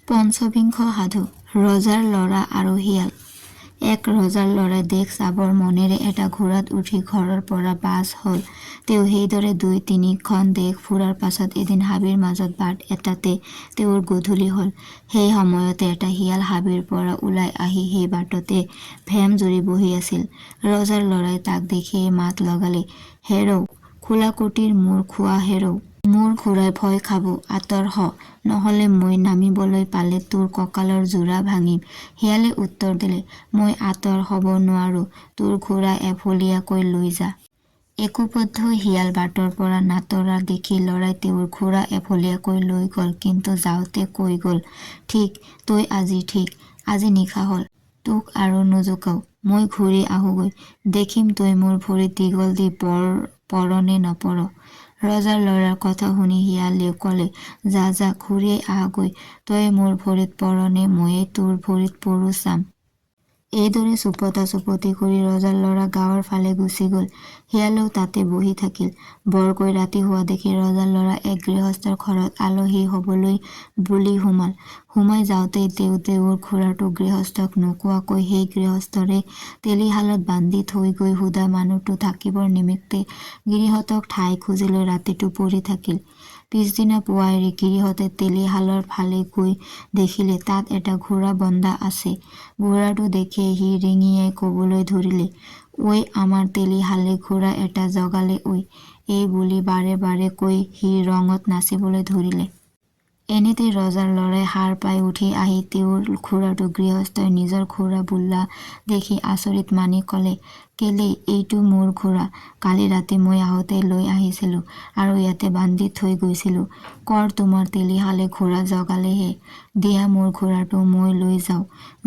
পঞ্চবিংশ সাধু ৰজাৰ ল'ৰা আৰু শিয়াল। এক ৰজাৰ ল'ৰাই দেশ চাবৰ মনেৰে এটা ঘোঁৰাত উঠি ঘৰৰ পৰা বাজ হ'ল। তেওঁ সেইদৰে ২-৩খন দেশ ফুৰাৰ পাছত এদিন হাবিৰ মাজত বাট এটাতে তেওঁৰ গধূলি হ'ল। সেই সময়তে এটা শিয়াল হাবিৰ পৰা ওলাই আহি সেই বাটতে ভেম জুৰি বহি আছিল। ৰজাৰ ল'ৰাই তাক দেখিয়েই মাত লগালে, "হেৰৌ, খোলাকটিৰ মূৰ খোৱা হেৰৌ! মোৰ ঘোঁৰাই ভয় খাব, আঁতৰ হ, নহ'লে মই নামিবলৈ পালে তোৰ কঁকালৰ যোৰা ভাঙিম।" শিয়ালে উত্তৰ দিলে, "মই আঁতৰ হ'ব নোৱাৰো, তোৰ ঘোঁৰা এফলীয়াকৈ লৈ যা।" একোপধ্য শিয়াল বাটৰ পৰা নাতৰা দেখি ল'ৰাই তেওঁৰ ঘোঁৰা এফলীয়াকৈ লৈ গ'ল। কিন্তু যাওঁতে কৈ গ'ল, "ঠিক, তই আজি ঠিক, আজি নিশা হ'ল, তোক আৰু নোজোকাও, মই ঘূৰি আহোঁগৈ, দেখিম তই মোৰ ভৰিত দীঘল দি পৰ নে নপৰ।" ৰজাৰ ল'ৰাৰ কথা শুনি শিয়ালে ক'লে, "যা যা, ঘূৰি আহগৈ, তই মোৰ ভৰিত পৰ নে ময়েই তোৰ ভৰিত পৰো চাম।" এইদৰে চুপতা চুপতি কৰি ৰজাৰ ল'ৰা গাঁৱৰ ফালে গুচি গ'ল। শিয়ালেও তাতে বহি থাকিল। বৰকৈ ৰাতি হোৱা দেখি ৰজাৰ ল'ৰা এক গৃহস্থৰ ঘৰত আলহী হ'বলৈ বুলি সোমাই যাওঁতেই তেওঁ তেওঁৰ ঘোঁৰাটো গৃহস্থক নোকোৱাকৈ সেই গৃহস্থৰে তেলীশালত বান্ধি থৈ গৈ সুদা মানুহটো থাকিবৰ নিমিত্তে গিৰিহঁতক ঠাই খুজি লৈ ৰাতিটো পৰি থাকিল। পিছদিনা পুৱাই গিৰিহঁতে তেলীশালৰ ফালে গৈ দেখিলে তাত এটা ঘোঁৰা বন্ধা আছে। ঘোঁৰাটো দেখিয়েই সি ৰিঙিয়াই ক'বলৈ ধৰিলে, "ঐ আমাৰ তেলীশালে ঘোঁৰা এটা জগালে ঐ।" এই বুলি বাৰে বাৰে কৈ সি ৰঙত নাচিবলৈ ধৰিলে। এনেতে ৰজাৰ ল'ৰাই সাৰ পাই উঠি আহি তেওঁৰ ঘোঁৰাটো গৃহস্থই নিজৰ ঘোঁৰা বোলা দেখি আচৰিত মানি ক'লে, "কেলেই, এইটো মোৰ ঘোঁৰা, কালি ৰাতি মই আহোঁতে লৈ আহিছিলোঁ আৰু ইয়াতে বান্ধি থৈ গৈছিলোঁ। কৰ তোমাৰ তেলীশালে ঘোঁৰা জগালেহে, দিয়া মোৰ ঘোঁৰাটো মই লৈ যাওঁ।"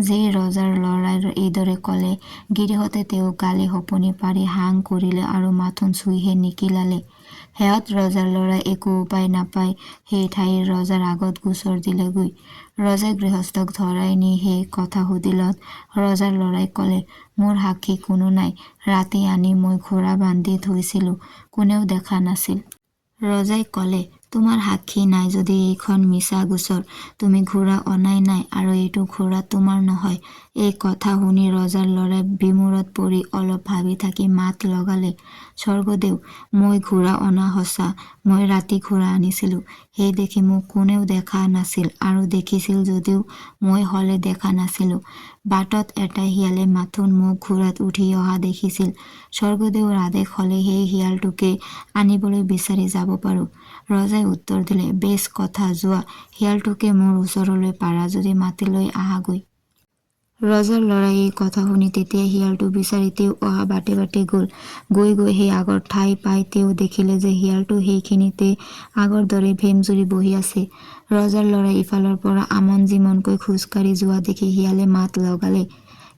যেই ৰজাৰ ল'ৰাই এইদৰে ক'লে, গিৰিহঁতে তেওঁক গালি শপনি পাৰি হাং কৰিলে আৰু মাথোন চুইহে নিকিলালে। শেহত ৰজাৰ ল'ৰাই একো উপায় নাপাই সেই ঠাইৰ ৰজাৰ আগত গোচৰ দিলেগৈ। ৰজাই গৃহস্থক ধৰাই নি সেই কথা সুধিলত ৰজাৰ ল'ৰাই ক'লে, "মোৰ সাক্ষী কোনো নাই, ৰাতি আনি মই ঘোঁৰা বান্ধি থৈছিলোঁ, কোনেও দেখা নাছিল।" ৰজাই ক'লে, "তোমাৰ সাক্ষী নাই যদি এইখন মিছা গোচৰ, তুমি ঘোঁৰা অনাই নাই আৰু এইটো ঘোঁৰা তোমাৰ নহয়।" এই কথা শুনি ৰজাৰ ল'ৰাই বিমোৰত পৰি অলপ ভাবি থাকি মাত লগালে, "স্বৰ্গদেৱ, মই ঘোঁৰা অনা সঁচা, মই ৰাতি ঘোঁৰা আনিছিলোঁ, সেই দেখি মোক কোনেও দেখা নাছিল আৰু দেখিছিল যদিও মই হলে দেখা নাছিলোঁ। বাটত এটা শিয়ালে মাথোন মোক ঘোঁৰাত উঠি অহা দেখিছিল। স্বৰ্গদেৱৰ আদেশ হলে সেই শিয়ালটোকে আনিবলৈ বিচাৰি যাব পাৰোঁ।" ৰজাই উত্তৰ দিলে, "বেছ কথা, যোৱা, শিয়ালটোকে মোৰ ওচৰলৈ পাৰা যদি মাতি লৈ আহাগৈ।" ৰজাৰ ল'ৰাই এই কথা শুনি তেতিয়াই শিয়ালটো বিচাৰি তেওঁ অহা বাটে বাটে গ'ল। গৈ সেই আগৰ ঠাই পাই তেওঁ দেখিলে যে শিয়ালটো সেইখিনিতে আগৰ দৰেই ভেমজুৰি বহি আছে। ৰজাৰ ল'ৰাই ইফালৰ পৰা আমন জিমনকৈ খোজকাঢ়ি যোৱা দেখি শিয়ালে মাত লগালে,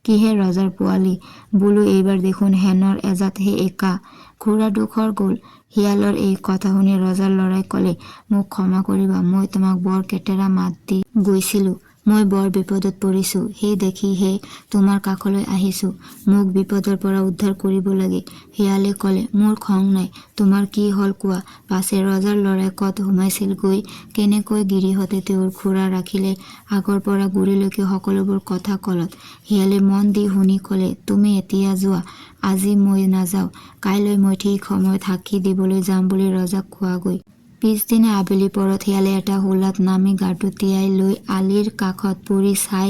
"কিহে ৰজাৰ পোৱালি, বোলো এইবাৰ দেখোন হেনৰ এজাতহে একা, ঘোঁৰাডোখৰ গ'ল।" শিয়ালৰ এই কথা শুনি ৰজাৰ ল'ৰাই ক'লে, "মোক ক্ষমা কৰিবা, মই তোমাক বৰ কেটেৰা মাত দি গৈছিলোঁ, মই বৰ বিপদত পৰিছোঁ, সেই দেখিহে তোমাৰ কাষলৈ আহিছোঁ, মোক বিপদৰ পৰা উদ্ধাৰ কৰিব লাগে।" শিয়ালে ক'লে, "মোৰ খং নাই, তোমাৰ কি হ'ল কোৱা।" পাছে ৰজাৰ ল'ৰাই ক'ত সোমাইছিলগৈ, কেনেকৈ গিৰিহঁতে তেওঁৰ ঘোঁৰা ৰাখিলে, আগৰ পৰা গুৰিলৈকে সকলোবোৰ কথা ক'লত শিয়ালে মন দি শুনি ক'লে, "তুমি এতিয়া যোৱা, আজি মই নাযাওঁ, কাইলৈ মই ঠিক সময়ত সাক্ষী দিবলৈ যাম বুলি ৰজাক কোৱাগৈ।" পিছদিনা আবেলি পৰত শিয়ালে এটা হোলাত নামি গাটো তিয়াই লৈ আলিৰ কাষত পৰি ছাই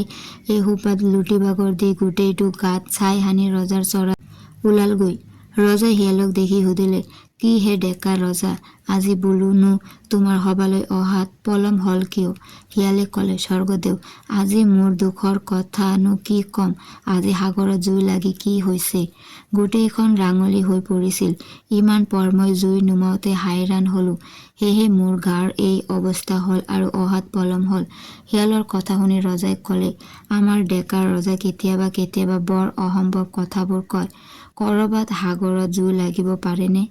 এসোপাত লুটি-বাগৰ দি গোটেইটো গাত ছাই সানি ৰজাৰ চৰাত ওলালগৈ। ৰজাই শিয়ালক দেখি সুধিলে, "কি হে ডেকা ৰজা, আজি বোলোনো তোমাৰ সভালৈ অহাত পলম হ'ল কিয়?" শিয়ালে ক'লে, "স্বৰ্গদেৱ, আজি মোৰ দুখৰ কথানো কি কম, আজি সাগৰত জুই লাগি কি হৈছে, গোটেইখন ৰাঙলী হৈ পৰিছিল, ইমান পৰ মই জুই নুমাওঁতে হাইৰাণ হলোঁ, সেয়েহে মোৰ গাৰ এই অৱস্থা হ'ল আৰু অহাত পলম হ'ল।" শিয়ালৰ কথা শুনি ৰজাই ক'লে, "আমাৰ ডেকা ৰজাই কেতিয়াবা কেতিয়াবা বৰ অসম্ভৱ কথাবোৰ কয়, ক'ৰবাত সাগৰত জুই লাগিব পাৰেনে?"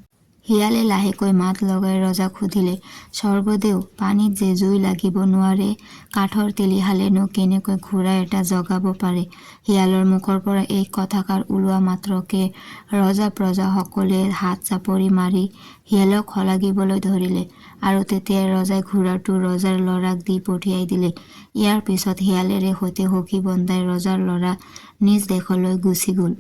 শিয়ালে লাহেকৈ মাত লগাই ৰজাক সুধিলে, স্বৰ্গদেউ, পানীত যে জুই লাগিব নোৱাৰে, কাঠৰ তেলিহালেনো কেনেকৈ ঘোঁৰা এটা জগাব পাৰে? শিয়ালৰ মুখৰ পৰা এই কথাষাৰ ওলোৱা মাত্ৰকে ৰজা প্ৰজাসকলে হাত চাপৰি মাৰি শিয়ালক শলাগিবলৈ ধৰিলে আৰু তেতিয়াই ৰজাই ঘোঁৰাটো ৰজাৰ ল'ৰাক দি পঠিয়াই দিলে। ইয়াৰ পিছত শিয়ালেৰে সৈতে সখী বন্দাই ৰজাৰ ল'ৰা নিজ দেশলৈ গুচি গ'ল।